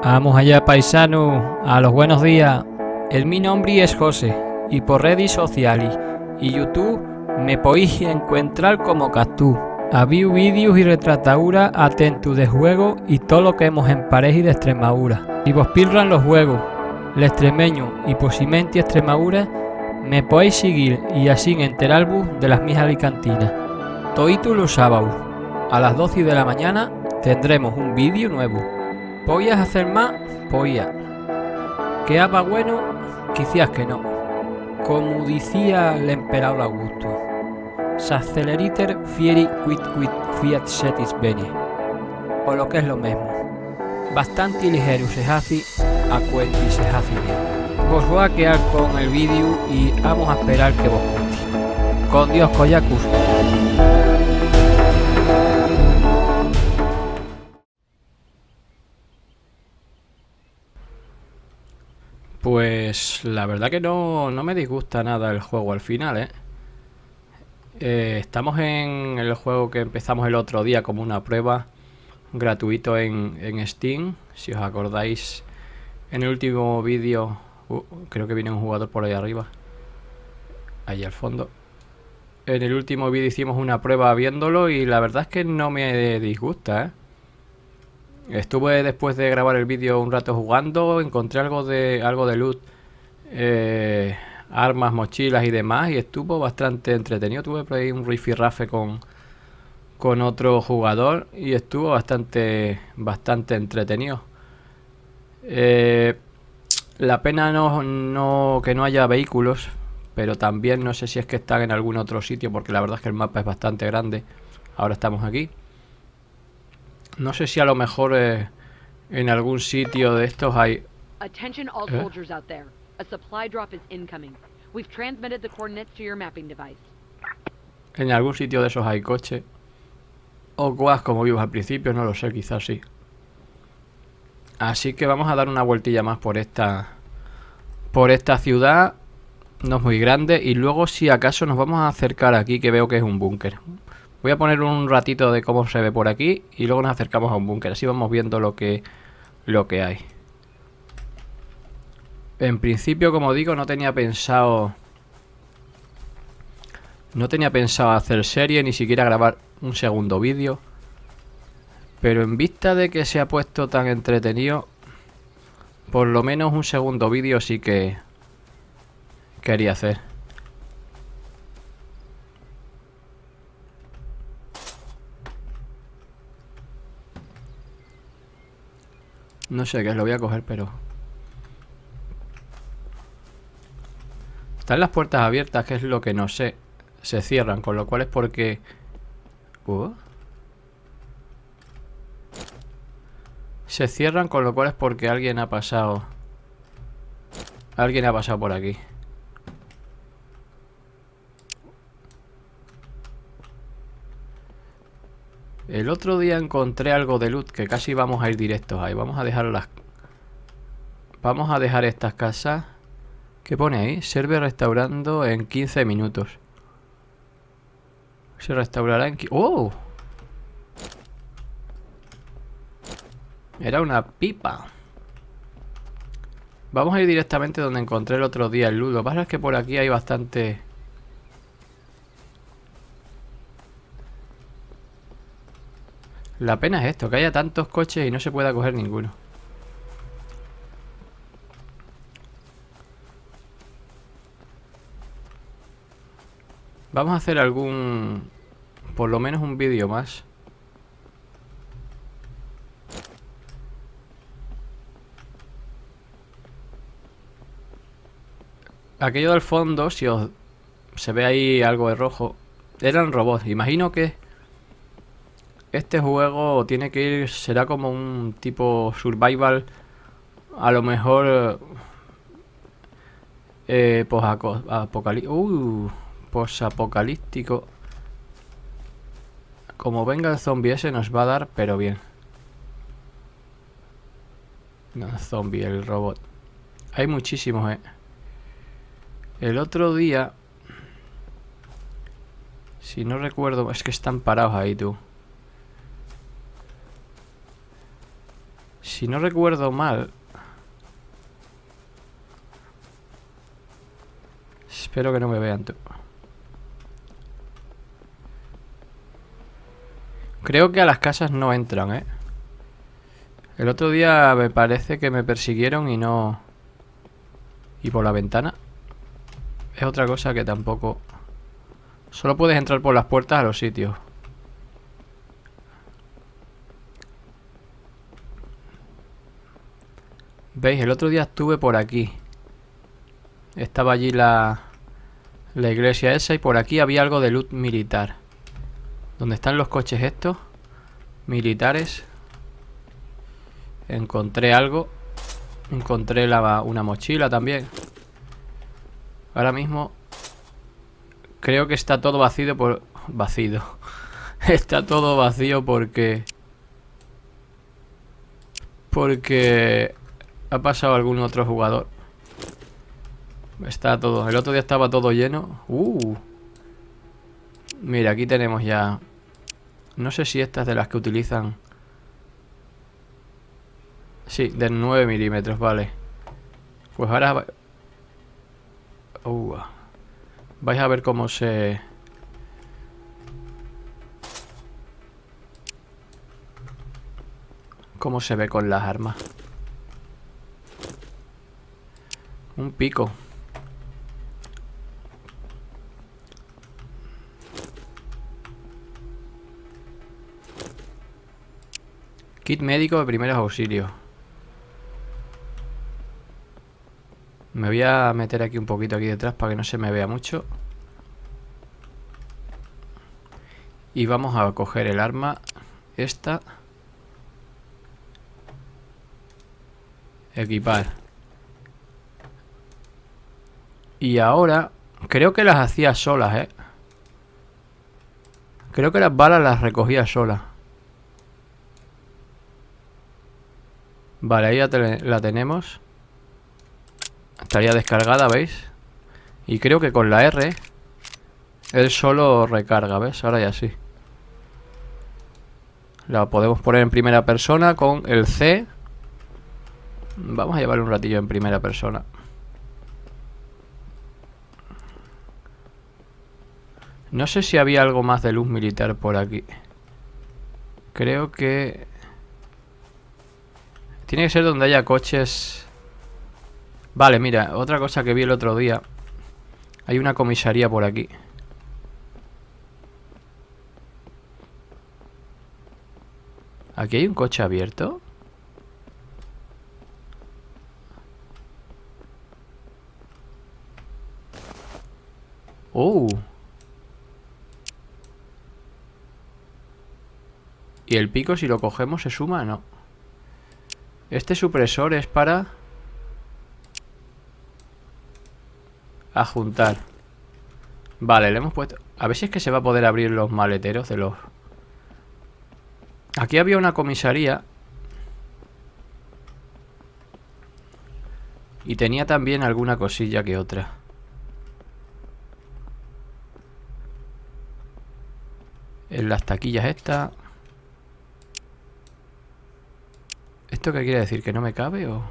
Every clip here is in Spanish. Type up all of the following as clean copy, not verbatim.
Vamos allá, paisano, a los buenos días. Mi nombre es José y por redes sociales y YouTube me podéis encontrar como Cactus. Había vídeos y retrataduras atentos de juegos y todo lo que hemos en pareja y de Extremadura. Si vos pillan los juegos, el extremeño y posiblemente Extremadura, me podéis seguir y así enteraros de las mis alicantinas. Todos los sábados a las 12 de la mañana tendremos un vídeo nuevo. ¿Podías hacer más? Podía. ¿Que haga bueno? Quizás que no. Como decía el emperador Augusto, s'acceleriter fieri quid fiat setis bene. O lo que es lo mismo, bastante ligero se hace a cuenta y se hace bien. Vos voy a quedar con el vídeo y vamos a esperar que vos cuentes. Con Dios, Koyakus. Pues la verdad que no me disgusta nada el juego al final, estamos en el juego que empezamos el otro día como una prueba gratuito en Steam. Si os acordáis, en el último vídeo creo que viene un jugador por ahí arriba, ahí al fondo. En el último vídeo hicimos una prueba viéndolo y la verdad es que no me disgusta, Estuve después de grabar el vídeo un rato jugando, encontré algo de loot, armas, mochilas y demás, y estuvo bastante entretenido. Tuve por ahí un rifirrafe con otro jugador y estuvo bastante entretenido. La pena que no haya vehículos, pero también no sé si es que están en algún otro sitio, porque la verdad es que el mapa es bastante grande. Ahora estamos aquí. No sé si a lo mejor en algún sitio de estos hay... Attention all soldiers out there. A supply drop is incoming. We've transmitted the coordinates to your mapping device. En algún sitio de esos hay coche. O quads como vimos al principio, no lo sé, quizás sí. Así que vamos a dar una vueltilla más por esta ciudad. No es muy grande. Y luego si acaso nos vamos a acercar aquí, que veo que es un búnker. Voy a poner un ratito de cómo se ve por aquí y luego nos acercamos a un búnker. Así vamos viendo lo que hay. En principio, como digo, no tenía pensado hacer serie, ni siquiera grabar un segundo vídeo. Pero en vista de que se ha puesto tan entretenido, por lo menos un segundo vídeo sí que quería hacer. No sé qué es, lo voy a coger, pero... Están las puertas abiertas, que es lo que no sé. Se cierran, con lo cual es porque... Se cierran, con lo cual es porque alguien ha pasado. Alguien ha pasado por aquí. El otro día encontré algo de loot que casi vamos a ir directos ahí. Vamos a dejar estas casas. ¿Qué pone ahí? Serve restaurando en 15 minutos. Se restaurará en... ¡Oh! Era una pipa. Vamos a ir directamente donde encontré el otro día el loot. Lo que pasa es que por aquí hay bastante... La pena es esto, que haya tantos coches y no se pueda coger ninguno. Vamos a hacer por lo menos un vídeo más. Aquello del fondo, si se ve ahí algo de rojo, eran robots. Imagino que este juego tiene que ir, será como un tipo survival, a lo mejor posapocalíptico. Como venga el zombie ese nos va a dar, pero bien. No, el zombie, el robot. Hay muchísimos, El otro día, si no recuerdo, es que están parados ahí, tú. Si no recuerdo mal... Espero que no me vean tú. Creo que a las casas no entran, ¿eh? El otro día me parece que me persiguieron y no... Y por la ventana. Es otra cosa que tampoco... Solo puedes entrar por las puertas a los sitios. ¿Veis? El otro día estuve por aquí. Estaba allí la iglesia esa y por aquí había algo de loot militar. ¿Dónde están los coches estos? Militares. Encontré algo. Encontré una mochila también. Ahora mismo creo que está todo vacío por... Vacío. Está todo vacío porque ha pasado algún otro jugador. Está todo... El otro día estaba todo lleno. Mira, aquí tenemos ya... No sé si esta es de las que utilizan... Sí, de 9 milímetros, vale. Pues ahora... vais a ver cómo se... Cómo se ve con las armas. Un pico. Kit médico de primeros auxilios. Me voy a meter aquí un poquito aquí detrás para que no se me vea mucho. Y vamos a coger el arma. Esta. Equipar. Y ahora... Creo que las hacía solas, ¿eh? Creo que las balas las recogía solas. Vale, ahí ya la tenemos. Estaría descargada, ¿veis? Y creo que con la R él solo recarga, ¿ves? Ahora ya sí. La podemos poner en primera persona con el C. Vamos a llevarle un ratillo en primera persona. No sé si había algo más de luz militar por aquí. Creo que... Tiene que ser donde haya coches... Vale, mira, otra cosa que vi el otro día. Hay una comisaría por aquí. ¿Aquí hay un coche abierto? ¿Y el pico si lo cogemos se suma? No. Este supresor es para... Adjuntar. Vale, le hemos puesto... A ver si es que se va a poder abrir los maleteros de los... Aquí había una comisaría. Y tenía también alguna cosilla que otra. En las taquillas esta... ¿Esto qué quiere decir? ¿Que no me cabe o...?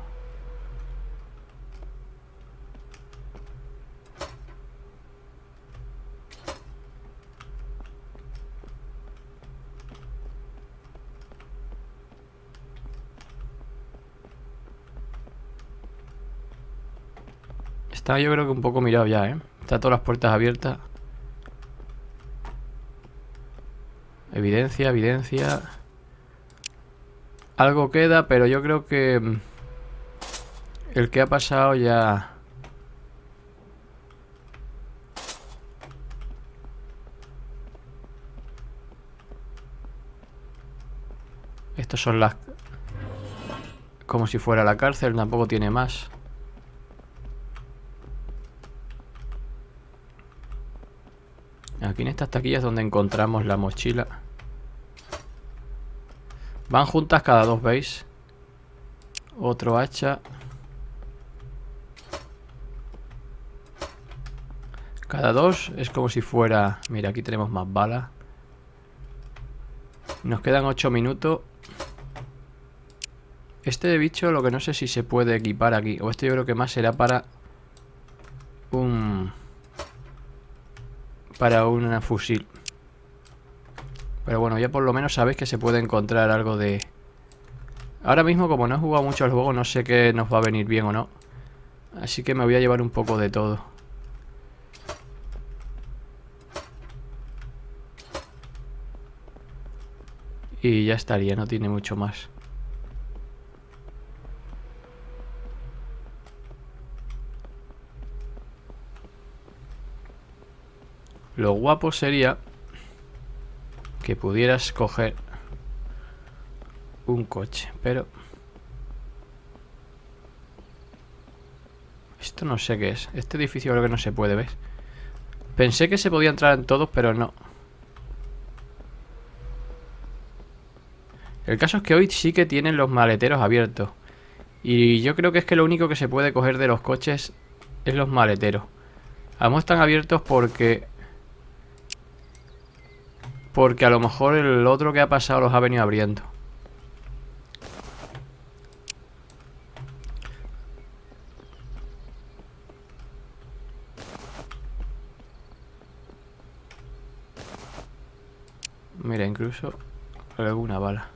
Está yo creo que un poco mirado ya, ¿eh? Está todas las puertas abiertas. Evidencia, evidencia. Algo queda, pero yo creo que... El que ha pasado ya... Estos son las... Como si fuera la cárcel, tampoco tiene más. Aquí en estas taquillas donde encontramos la mochila. Van juntas cada dos, ¿veis? Otro hacha. Cada dos es como si fuera... Mira, aquí tenemos más balas. Nos quedan 8 minutos. Este bicho lo que no sé si se puede equipar aquí. O este yo creo que más será para un... para una fusil. Pero bueno, ya por lo menos sabéis que se puede encontrar algo de... Ahora mismo, como no he jugado mucho al juego, no sé qué nos va a venir bien o no. Así que me voy a llevar un poco de todo. Y ya estaría, no tiene mucho más. Lo guapo sería que pudieras coger un coche, pero... esto no sé qué es. Este edificio creo que no se puede, ¿ves? Pensé que se podía entrar en todos, pero no. El caso es que hoy sí que tienen los maleteros abiertos. Y yo creo que es que lo único que se puede coger de los coches es los maleteros. Además están abiertos porque... porque a lo mejor el otro que ha pasado los ha venido abriendo. Mira, incluso alguna bala.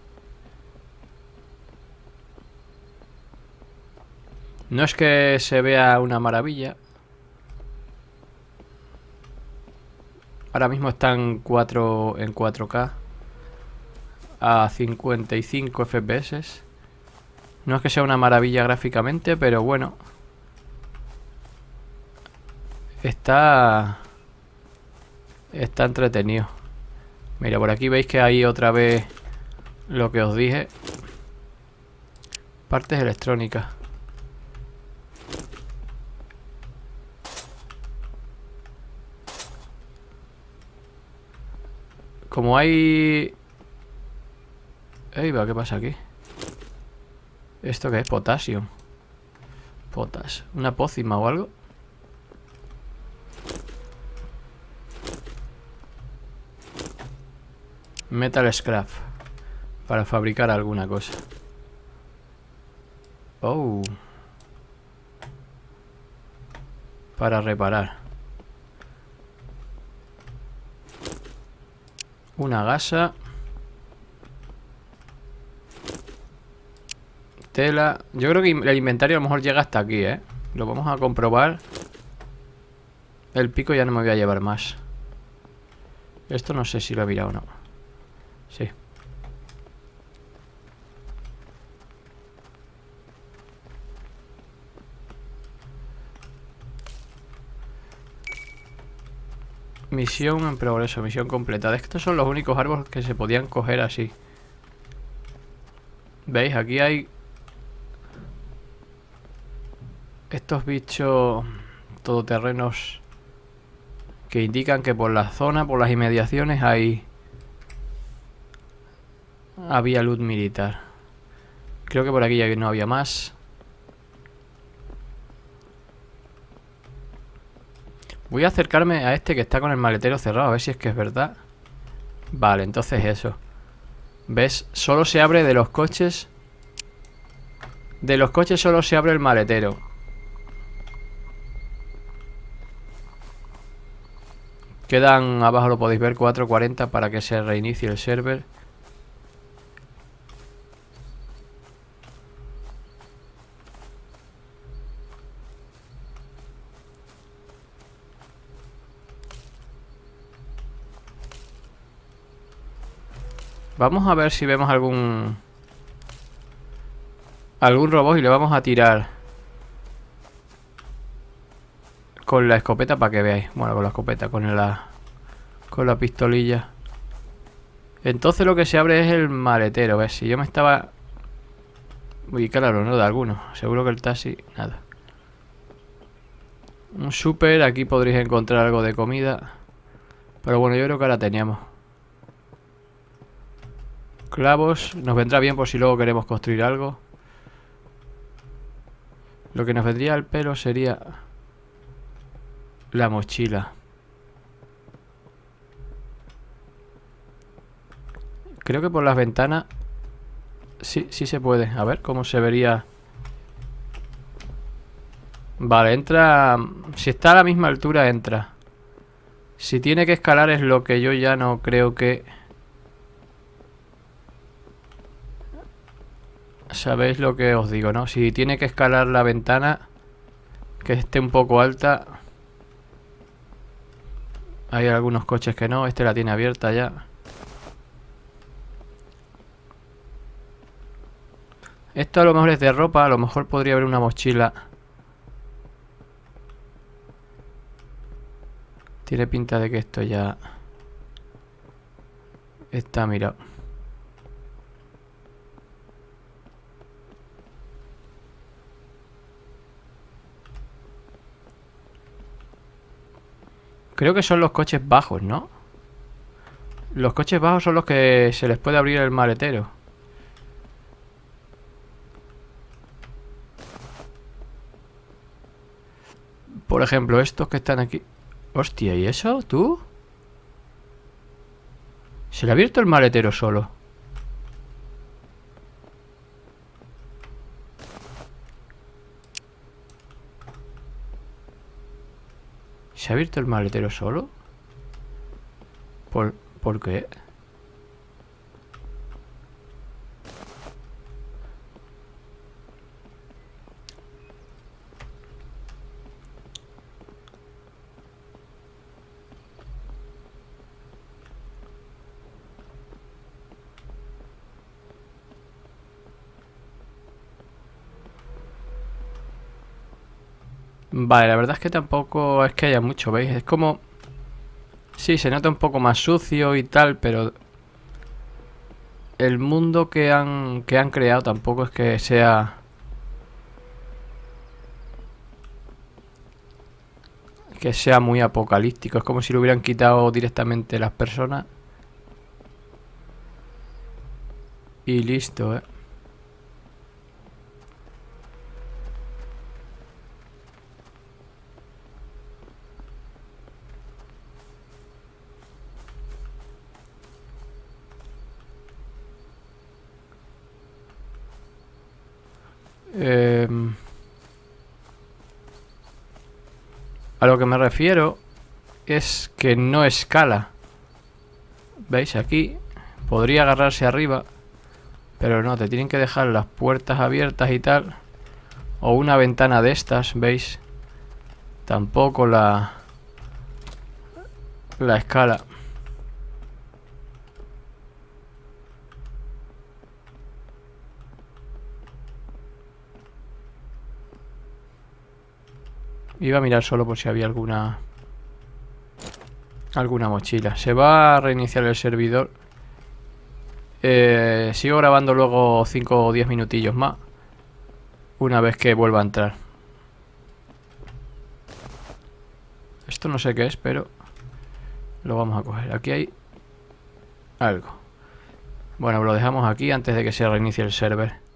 No es que se vea una maravilla. Ahora mismo están en 4K a 55 FPS. No es que sea una maravilla gráficamente, pero bueno. Está entretenido. Mira, por aquí veis que hay otra vez lo que os dije. Partes electrónicas. Como hay... ¡Ey, va! ¿Qué pasa aquí? ¿Esto qué es? Potasio. Potas. ¿Una pócima o algo? Metal scrap. Para fabricar alguna cosa. Oh. Para reparar. Una gasa. Tela. Yo creo que el inventario a lo mejor llega hasta aquí, ¿eh? Lo vamos a comprobar. El pico ya no me voy a llevar más. Esto no sé si lo he mirado o no. Sí. Misión en progreso, misión completada. Estos son los únicos árboles que se podían coger así. ¿Veis? Aquí hay... estos bichos todoterrenos que indican que por la zona, por las inmediaciones hay... había luz militar. Creo que por aquí ya no había más. Voy a acercarme a este que está con el maletero cerrado, a ver si es que es verdad. Vale, entonces eso. ¿Ves? Solo se abre de los coches. De los coches solo se abre el maletero. Quedan, abajo lo podéis ver, 4:40 para que se reinicie el server. Vamos a ver si vemos algún robot y le vamos a tirar con la escopeta para que veáis. Bueno, con la escopeta, con la pistolilla. Entonces lo que se abre es el maletero. ¿Ves? Si yo me estaba... uy, claro, no de alguno. Seguro que el taxi... nada. Un súper. Aquí podréis encontrar algo de comida. Pero bueno, yo creo que ahora teníamos. Clavos. Nos vendrá bien por si luego queremos construir algo. Lo que nos vendría al pelo sería... la mochila. Creo que por las ventanas Sí, sí se puede. A ver cómo se vería. Vale, entra. Si está a la misma altura, entra. Si tiene que escalar es lo que yo ya no creo que... Sabéis lo que os digo, ¿no? Si tiene que escalar la ventana, que esté un poco alta. Hay algunos coches que no. Este la tiene abierta ya. Esto a lo mejor es de ropa. A lo mejor podría haber una mochila. Tiene pinta de que esto ya... Está mirado. Creo que son los coches bajos, ¿no? Los coches bajos son los que se les puede abrir el maletero. Por ejemplo, estos que están aquí. Hostia, ¿y eso? ¿Tú? Se le ha abierto el maletero solo. ¿Se ha abierto el maletero solo? ¿Por qué? Vale, la verdad es que tampoco es que haya mucho, ¿veis? Es como... Sí, se nota un poco más sucio y tal, pero... El mundo que han creado tampoco es que sea... Que sea muy apocalíptico. Es como si lo hubieran quitado directamente las personas. Y listo, ¿eh? A lo que me refiero es que no escala. ¿Veis? Aquí podría agarrarse arriba, pero no, te tienen que dejar las puertas abiertas y tal. O una ventana de estas, ¿veis? Tampoco la escala. Iba a mirar solo por si había alguna mochila. Se va a reiniciar el servidor. Sigo grabando luego 5 o 10 minutillos más. Una vez que vuelva a entrar. Esto no sé qué es, pero lo vamos a coger. Aquí hay algo. Bueno, lo dejamos aquí antes de que se reinicie el server.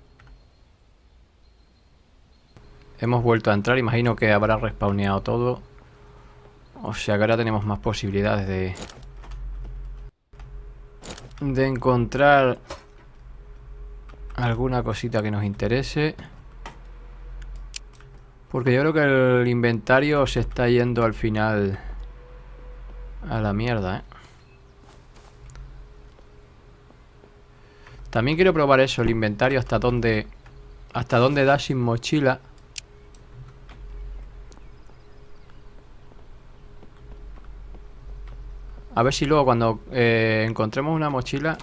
Hemos vuelto a entrar. Imagino que habrá respawneado todo. O sea que ahora tenemos más posibilidades de encontrar alguna cosita que nos interese. Porque yo creo que el inventario se está yendo al final a la mierda, ¿eh? También quiero probar eso, el inventario, hasta dónde da sin mochila. A ver si luego cuando encontremos una mochila...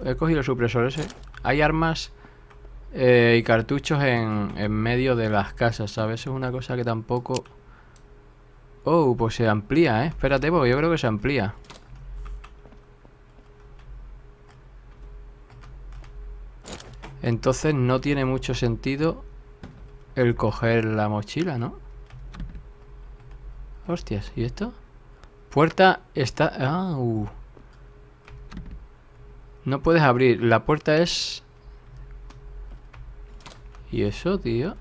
He cogido el supresor ese. Hay armas y cartuchos en medio de las casas, ¿sabes? Es una cosa que tampoco... Oh, pues se amplía, ¿eh? Espérate, porque yo creo que se amplía. Entonces no tiene mucho sentido el coger la mochila, ¿no? Hostias, ¿y esto? Puerta está... No puedes abrir. La puerta es... ¿Y eso, tío?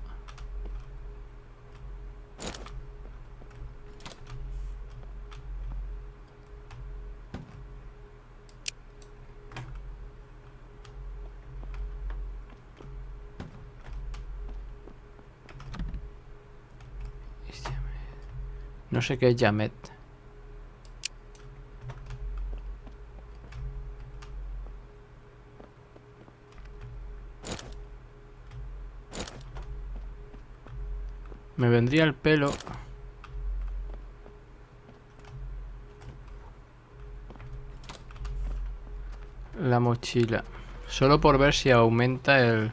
No sé qué es Yamet. Me vendría el pelo. La mochila. Solo por ver si aumenta el...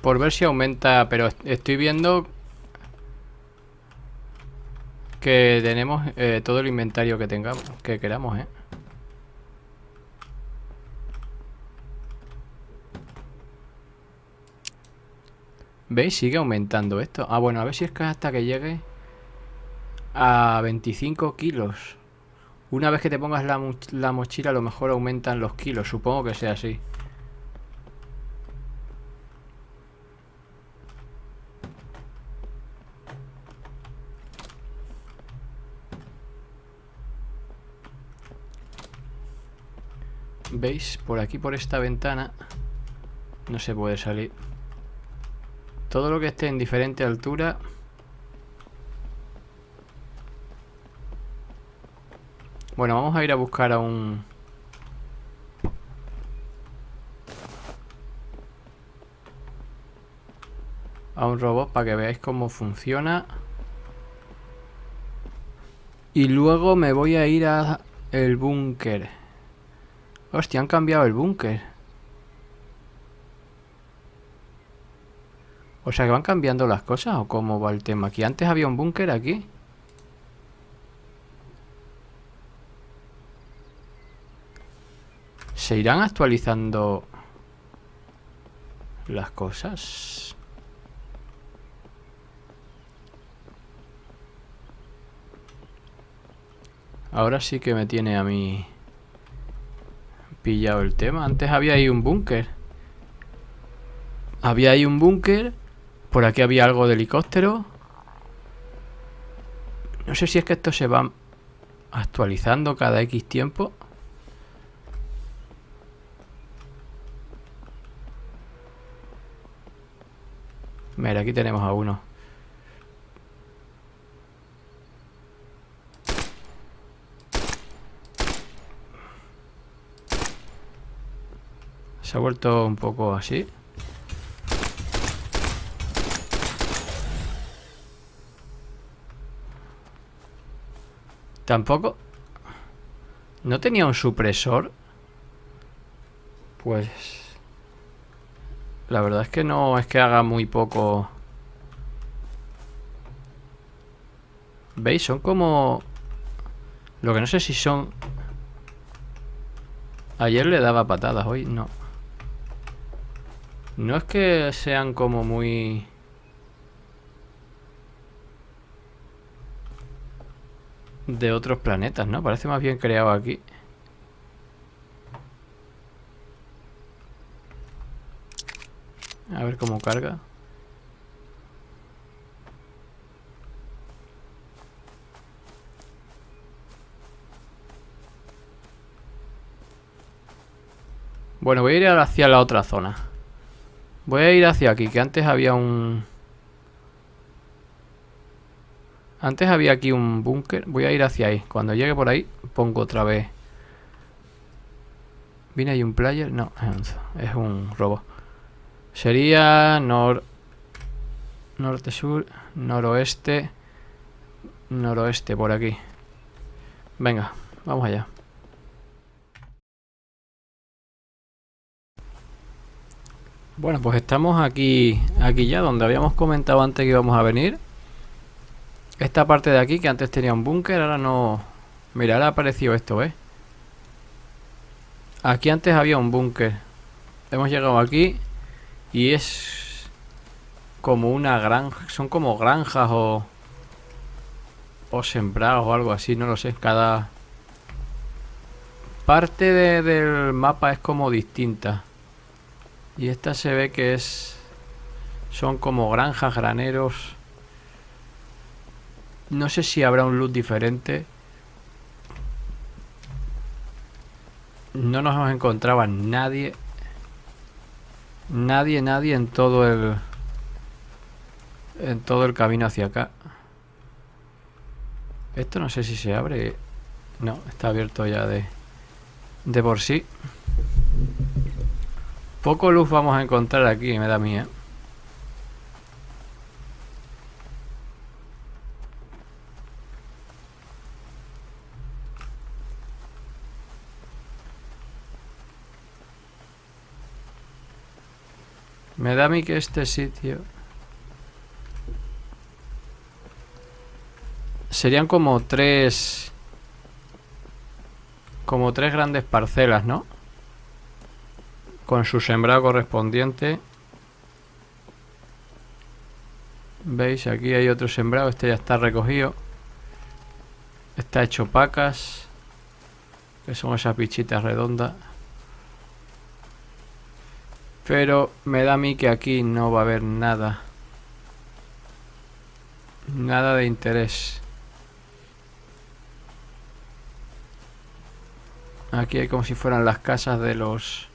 Por ver si aumenta, pero estoy viendo que tenemos todo el inventario que tengamos, que queramos, ¿eh? ¿Veis? Sigue aumentando esto. Ah, bueno, a ver si es que hasta que llegue a 25 kilos. Una vez que te pongas la mochila, a lo mejor aumentan los kilos. Supongo que sea así. ¿Veis? Por aquí, por esta ventana, no se puede salir. Todo lo que esté en diferente altura... Bueno, vamos a ir a buscar a un... robot para que veáis cómo funciona. Y luego me voy a ir a el búnker. Hostia, han cambiado el búnker. O sea, que van cambiando las cosas, ¿o cómo va el tema? Aquí antes había un búnker aquí. ¿Se irán actualizando las cosas? Ahora sí que me tiene a mí pillado el tema. Antes había ahí un búnker. Había ahí un búnker. Por aquí había algo de helicóptero. No sé si es que esto se va actualizando cada X tiempo. Mira, aquí tenemos a uno. Se ha vuelto un poco así. Tampoco. ¿No tenía un supresor? Pues... la verdad es que no es que haga muy poco. ¿Veis? Son como... lo que no sé si son... Ayer le daba patadas, hoy no. No es que sean como muy... de otros planetas, ¿no? Parece más bien creado aquí. A ver cómo carga. Bueno, voy a ir hacia la otra zona. Voy a ir hacia aquí, que antes había un... antes había aquí un búnker. Voy a ir hacia ahí. Cuando llegue por ahí, pongo otra vez. ¿Viene ahí un player? No, es un robot. Sería norte, sur, noroeste, noroeste, por aquí. Venga, vamos allá. Bueno, pues estamos aquí ya, donde habíamos comentado antes que íbamos a venir. Esta parte de aquí, que antes tenía un búnker, ahora no... Mira, ahora ha aparecido esto, ¿ves? Aquí antes había un búnker. Hemos llegado aquí y es como una granja. Son como granjas o sembrados o algo así, no lo sé. Cada parte del mapa es como distinta. Y esta se ve que son como granjas, graneros. No sé si habrá un loot diferente. No nos hemos encontrado a nadie. Nadie en todo el... En todo el camino hacia acá. Esto no sé si se abre. No, está abierto ya de por sí. Poco luz vamos a encontrar aquí, me da mía. Me da a mí que este sitio... Serían como tres... Como tres grandes parcelas, ¿no? Con su sembrado correspondiente. ¿Veis? Aquí hay otro sembrado. Este ya está recogido. Está hecho pacas. Que son esas bichitas redondas. Pero me da a mí que aquí no va a haber nada. Nada de interés. Aquí hay como si fueran las casas de los...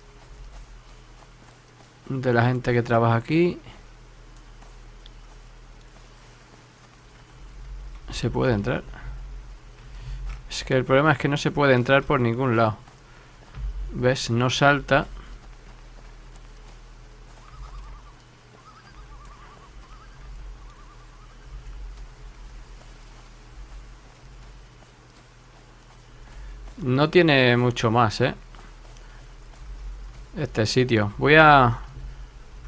De la gente que trabaja aquí. ¿Se puede entrar? Es que el problema es que no se puede entrar por ningún lado. ¿Ves? No salta. No tiene mucho más, ¿eh? Este sitio. Voy a...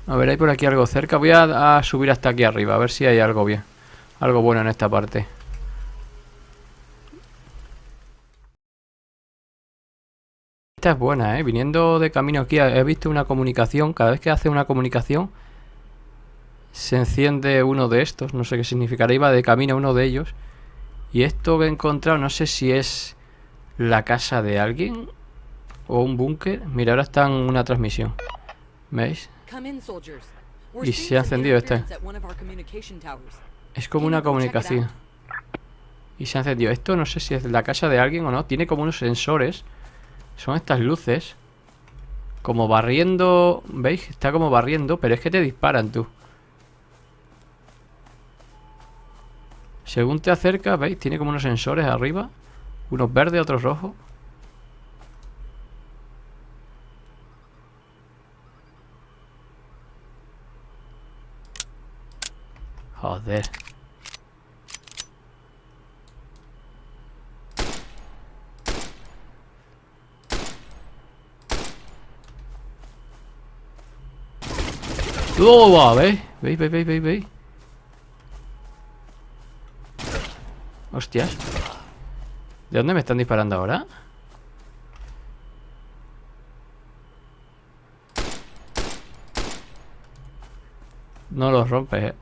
A ver, hay por aquí algo cerca. Voy a subir hasta aquí arriba, a ver si hay algo bien. Algo bueno en esta parte. Esta es buena, ¿eh? Viniendo de camino aquí he visto una comunicación. Cada vez que hace una comunicación se enciende uno de estos. No sé qué significará. Iba de camino uno de ellos. Y esto que he encontrado, no sé si es la casa de alguien o un búnker. Mira, ahora está en una transmisión. ¿Veis? Y se ha encendido este. Es como una comunicación. Y se ha encendido. Esto no sé si es la casa de alguien o no. Tiene como unos sensores. Son estas luces. Como barriendo. ¿Veis? Está como barriendo. Pero es que te disparan, tú. Según te acercas, ¿veis? Tiene como unos sensores arriba. Unos verdes, otros rojos. Joder. ¡Oh! ¿Veis? ¿Veis? Hostias. ¿De dónde me están disparando ahora? No los rompes, eh.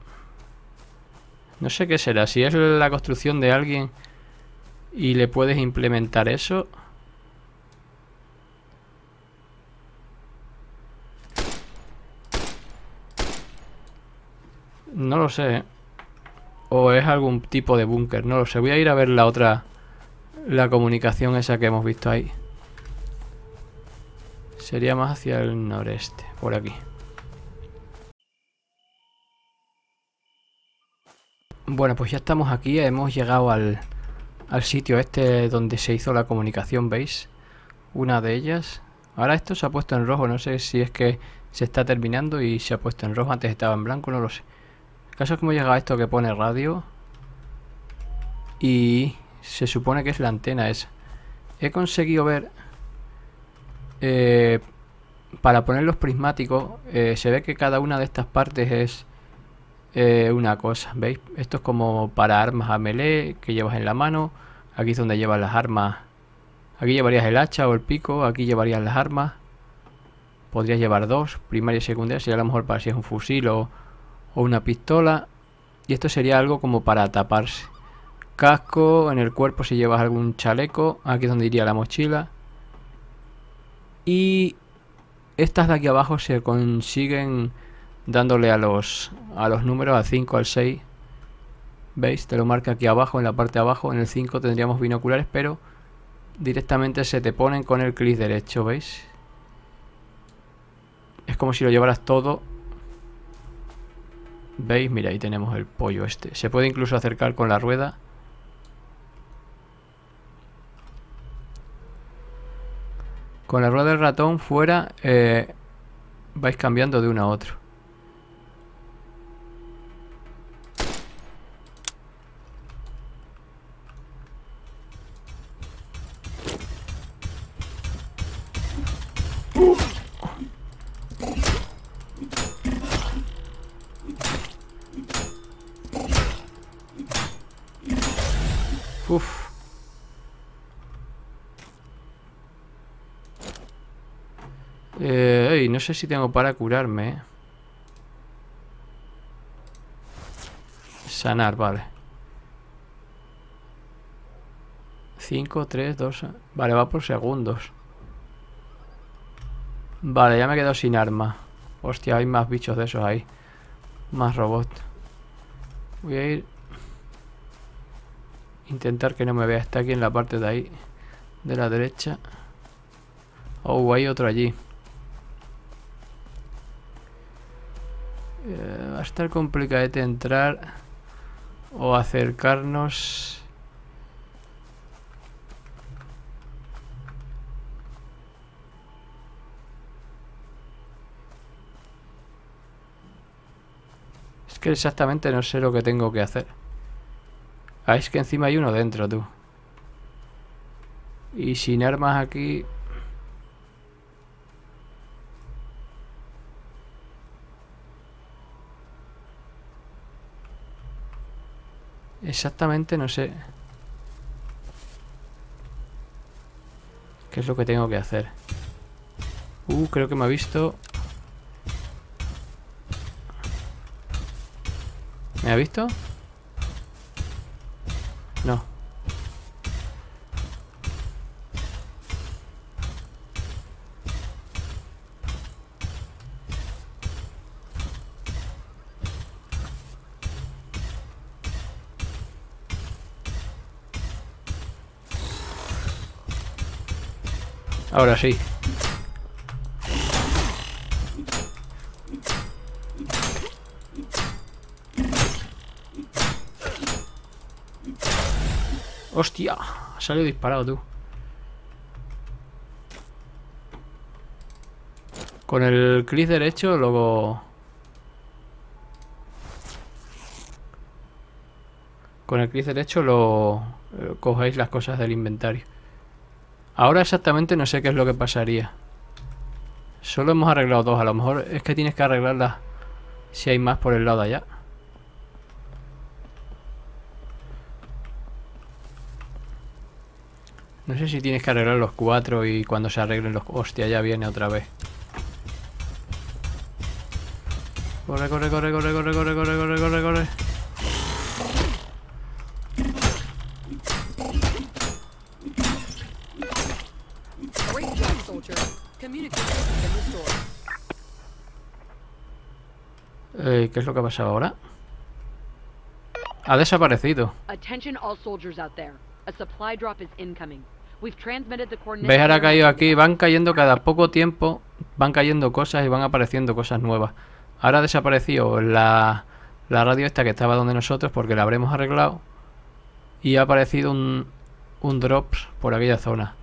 No sé qué será. Si es la construcción de alguien y le puedes implementar eso. No lo sé, ¿eh? O es algún tipo de búnker. No lo sé. Voy a ir a ver la otra. La comunicación esa que hemos visto ahí. Sería más hacia el noreste. Por aquí. Bueno, pues ya estamos aquí. Hemos llegado al sitio este donde se hizo la comunicación, ¿veis? Una de ellas. Ahora esto se ha puesto en rojo. No sé si es que se está terminando y se ha puesto en rojo. Antes estaba en blanco, no lo sé. El caso es que hemos llegado a esto que pone radio. Y se supone que es la antena esa. He conseguido ver... para poner los prismáticos, se ve que cada una de estas partes es una cosa. ¿Veis? Esto es como para armas a melee que llevas en la mano. Aquí es donde llevas las armas. Aquí llevarías el hacha o el pico. Aquí llevarías las armas. Podrías llevar dos, primaria y secundaria. Sería a lo mejor para si es un fusil o una pistola. Y esto sería algo como para taparse. Casco en el cuerpo si llevas algún chaleco. Aquí es donde iría la mochila. Y estas de aquí abajo se consiguen dándole a los números, al 5, al 6. ¿Veis? Te lo marca aquí abajo, en la parte de abajo. En el 5 tendríamos binoculares, pero directamente se te ponen con el clic derecho, ¿veis? Es como si lo llevaras todo. ¿Veis? Mira, ahí tenemos el pollo este. Se puede incluso acercar con la rueda. Con la rueda del ratón fuera vais cambiando de uno a otro. Uf. No sé si tengo para curarme. Sanar, vale. 5, 3, 2. Vale, va por segundos. Vale, ya me he quedado sin arma. Hostia, hay más bichos de esos ahí. Más robots. Voy a ir. Intentar que no me vea. Está aquí en la parte de ahí. De la derecha. Oh, hay otro allí. Va a estar complicadete entrar o acercarnos. Es que exactamente no sé lo que tengo que hacer. Ah, es que encima hay uno dentro, tú. Y sin armas aquí. Exactamente no sé qué es lo que tengo que hacer. Creo que me ha visto. ¿Me ha visto? No. Ahora sí. Hostia, ha salido disparado, tú. Con el clic derecho luego. Con el clic derecho lo cogéis las cosas del inventario. Ahora exactamente no sé qué es lo que pasaría. Solo hemos arreglado dos. A lo mejor es que tienes que arreglarlas si hay más por el lado de allá. No sé si tienes que arreglar los 4 y cuando se arreglen los... Hostia, ya viene otra vez. Corre, corre, corre, corre, corre, corre, corre, corre, corre, corre. Great job, soldier. Communication has been restored. ¿Qué es lo que ha pasado ahora? Ha desaparecido. Attention all soldiers out there. A supply drop is incoming. We've transmitted the coordinates. ¿Veis? Ahora ha to your caído mapping aquí. device. Van cayendo cada poco tiempo. Van cayendo cosas y van apareciendo cosas nuevas. Ahora ha desaparecido la radio esta que estaba donde nosotros porque la habremos arreglado. Y ha aparecido un drop por aquella zona.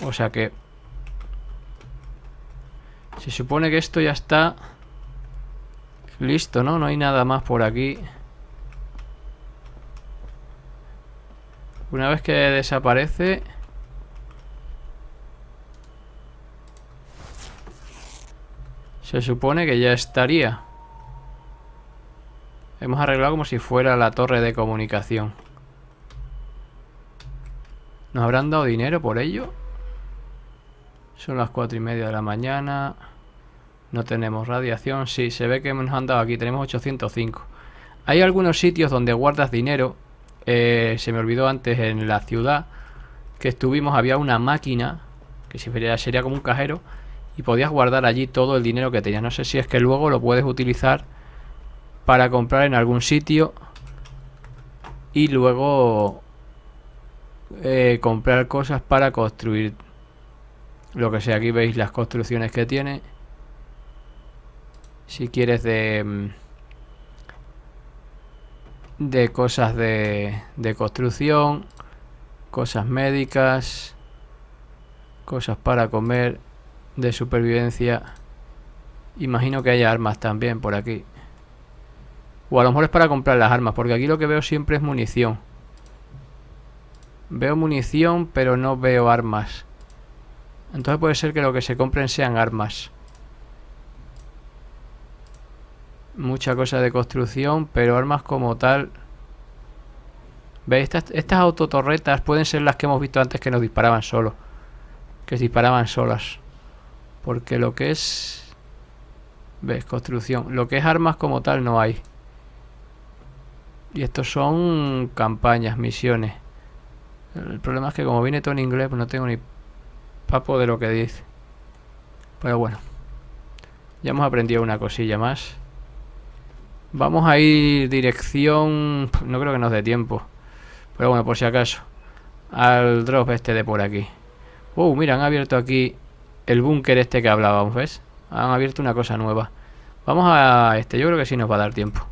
O sea que... se supone que esto ya está listo, ¿no? No hay nada más por aquí. Una vez que desaparece... se supone que ya estaría. Hemos arreglado como si fuera la torre de comunicación. ¿Nos habrán dado dinero por ello? Son las 4:30 de la mañana. No tenemos radiación. Sí, se ve que nos han dado aquí. Tenemos 805. Hay algunos sitios donde guardas dinero. Se me olvidó antes en la ciudad que estuvimos. Había una máquina que sería como un cajero. Y podías guardar allí todo el dinero que tenías. No sé si es que luego lo puedes utilizar para comprar en algún sitio. Y luego comprar cosas para construir lo que sea. Aquí veis las construcciones que tiene. Si quieres de cosas de construcción, cosas médicas, cosas para comer, de supervivencia. Imagino que haya armas también por aquí. O a lo mejor es para comprar las armas, porque aquí lo que veo siempre es munición. Veo munición, pero no veo armas. Entonces puede ser que lo que se compren sean armas. Mucha cosa de construcción, pero armas como tal. ¿Veis? Estas autotorretas pueden ser las que hemos visto antes que nos disparaban solos. Que se disparaban solas. Porque lo que es... ¿Ves? Construcción. Lo que es armas como tal no hay. Y estos son campañas, misiones. El problema es que como viene todo en inglés, pues no tengo ni papo de lo que dice. Pero bueno. Ya hemos aprendido una cosilla más. Vamos a ir dirección... No creo que nos dé tiempo. Pero bueno, por si acaso. Al drop este de por aquí. Mira, han abierto aquí el búnker este que hablábamos, ¿ves? Han abierto una cosa nueva. Vamos a este, yo creo que sí nos va a dar tiempo.